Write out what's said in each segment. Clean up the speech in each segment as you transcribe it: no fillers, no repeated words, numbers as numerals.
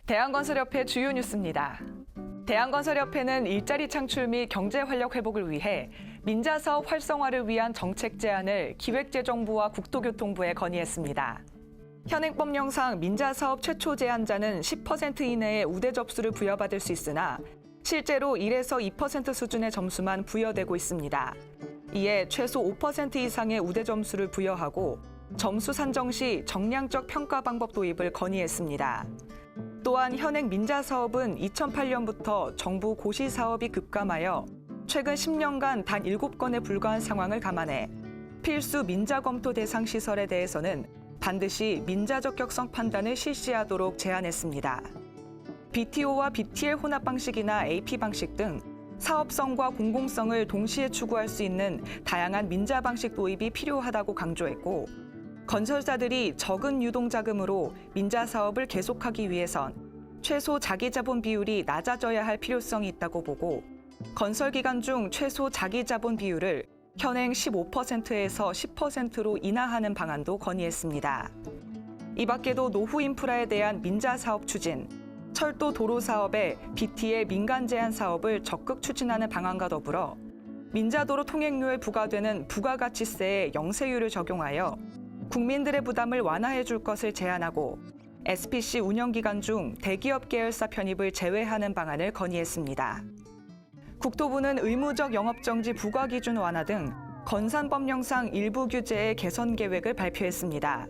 대한건설협회 주요 뉴스입니다. 대한건설협회는 일자리 창출 및 경제 활력 회복을 위해 민자사업 활성화를 위한 정책 제안을 기획재정부와 국토교통부에 건의했습니다. 현행법령상 민자사업 최초 제안자는 10% 이내의 우대 접수를 부여받을 수 있으나 실제로 1에서 2% 수준의 점수만 부여되고 있습니다. 이에 최소 5% 이상의 우대 점수를 부여하고 점수 산정 시 정량적 평가 방법 도입을 건의했습니다. 또한 현행 민자사업은 2008년부터 정부 고시 사업이 급감하여 최근 10년간 단 7건에 불과한 상황을 감안해 필수 민자 검토 대상 시설에 대해서는 반드시 민자 적격성 판단을 실시하도록 제안했습니다. BTO와 BTL 혼합 방식이나 AP 방식 등 사업성과 공공성을 동시에 추구할 수 있는 다양한 민자 방식 도입이 필요하다고 강조했고, 건설사들이 적은 유동자금으로 민자 사업을 계속하기 위해선 최소 자기자본 비율이 낮아져야 할 필요성이 있다고 보고, 건설 기간 중 최소 자기자본 비율을 현행 15%에서 10%로 인하하는 방안도 건의했습니다. 이 밖에도 노후 인프라에 대한 민자 사업 추진, 철도 도로 사업의 BTL 민간 제한 사업을 적극 추진하는 방안과 더불어 민자도로 통행료에 부과되는 부가가치세의 영세율을 적용하여 국민들의 부담을 완화해 줄 것을 제안하고 SPC 운영 기간 중 대기업 계열사 편입을 제외하는 방안을 건의했습니다. 국토부는 의무적 영업정지 부과 기준 완화 등 건산법령상 일부 규제의 개선 계획을 발표했습니다.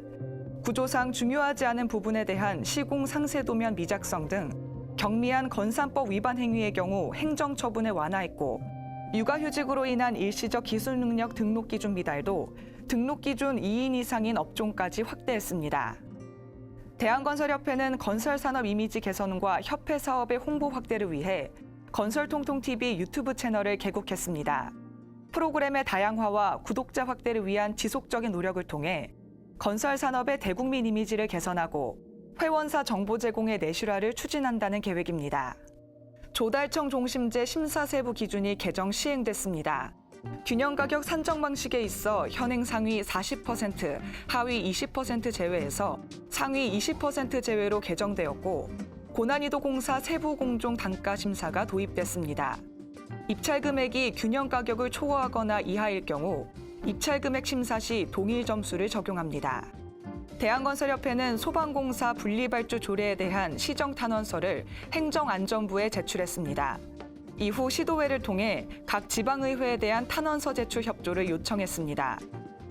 구조상 중요하지 않은 부분에 대한 시공 상세도면 미작성 등 경미한 건산법 위반 행위의 경우 행정처분을 완화했고, 육아휴직으로 인한 일시적 기술능력 등록 기준 미달도 등록 기준 2인 이상인 업종까지 확대했습니다. 대한건설협회는 건설산업 이미지 개선과 협회 사업의 홍보 확대를 위해 건설통통TV 유튜브 채널을 개국했습니다. 프로그램의 다양화와 구독자 확대를 위한 지속적인 노력을 통해 건설 산업의 대국민 이미지를 개선하고 회원사 정보 제공의 내실화를 추진한다는 계획입니다. 조달청 종심제 심사 세부 기준이 개정 시행됐습니다. 균형 가격 산정 방식에 있어 현행 상위 40%, 하위 20% 제외에서 상위 20% 제외로 개정되었고, 고난이도 공사 세부 공정 단가 심사가 도입됐습니다. 입찰 금액이 균형 가격을 초과하거나 이하일 경우 입찰금액 심사 시 동일 점수를 적용합니다. 대한건설협회는 소방공사 분리발주 조례에 대한 시정탄원서를 행정안전부에 제출했습니다. 이후 시도회를 통해 각 지방의회에 대한 탄원서 제출 협조를 요청했습니다.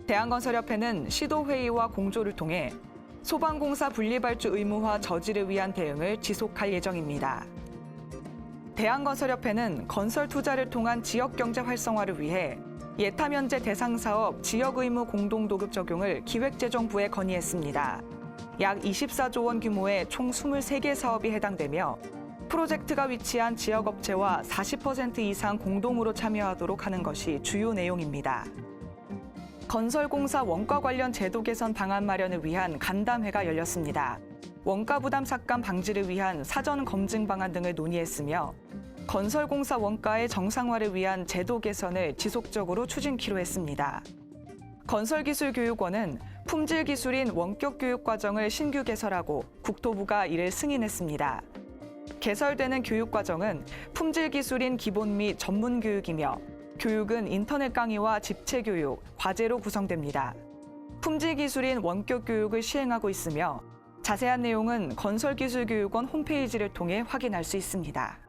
대한건설협회는 시도회의와 공조를 통해 소방공사 분리발주 의무화 저지를 위한 대응을 지속할 예정입니다. 대한건설협회는 건설 투자를 통한 지역경제 활성화를 위해 예타면제 대상사업 지역의무 공동도급 적용을 기획재정부에 건의했습니다. 약 24조 원 규모의 총 23개 사업이 해당되며 프로젝트가 위치한 지역업체와 40% 이상 공동으로 참여하도록 하는 것이 주요 내용입니다. 건설공사 원가 관련 제도 개선 방안 마련을 위한 간담회가 열렸습니다. 원가 부담 삭감 방지를 위한 사전 검증 방안 등을 논의했으며, 건설공사 원가의 정상화를 위한 제도 개선을 지속적으로 추진키로 했습니다. 건설기술교육원은 품질기술인 원격교육과정을 신규 개설하고 국토부가 이를 승인했습니다. 개설되는 교육과정은 품질기술인 기본 및 전문교육이며 교육은 인터넷 강의와 집체교육, 과제로 구성됩니다. 품질기술인 원격교육을 시행하고 있으며 자세한 내용은 건설기술교육원 홈페이지를 통해 확인할 수 있습니다.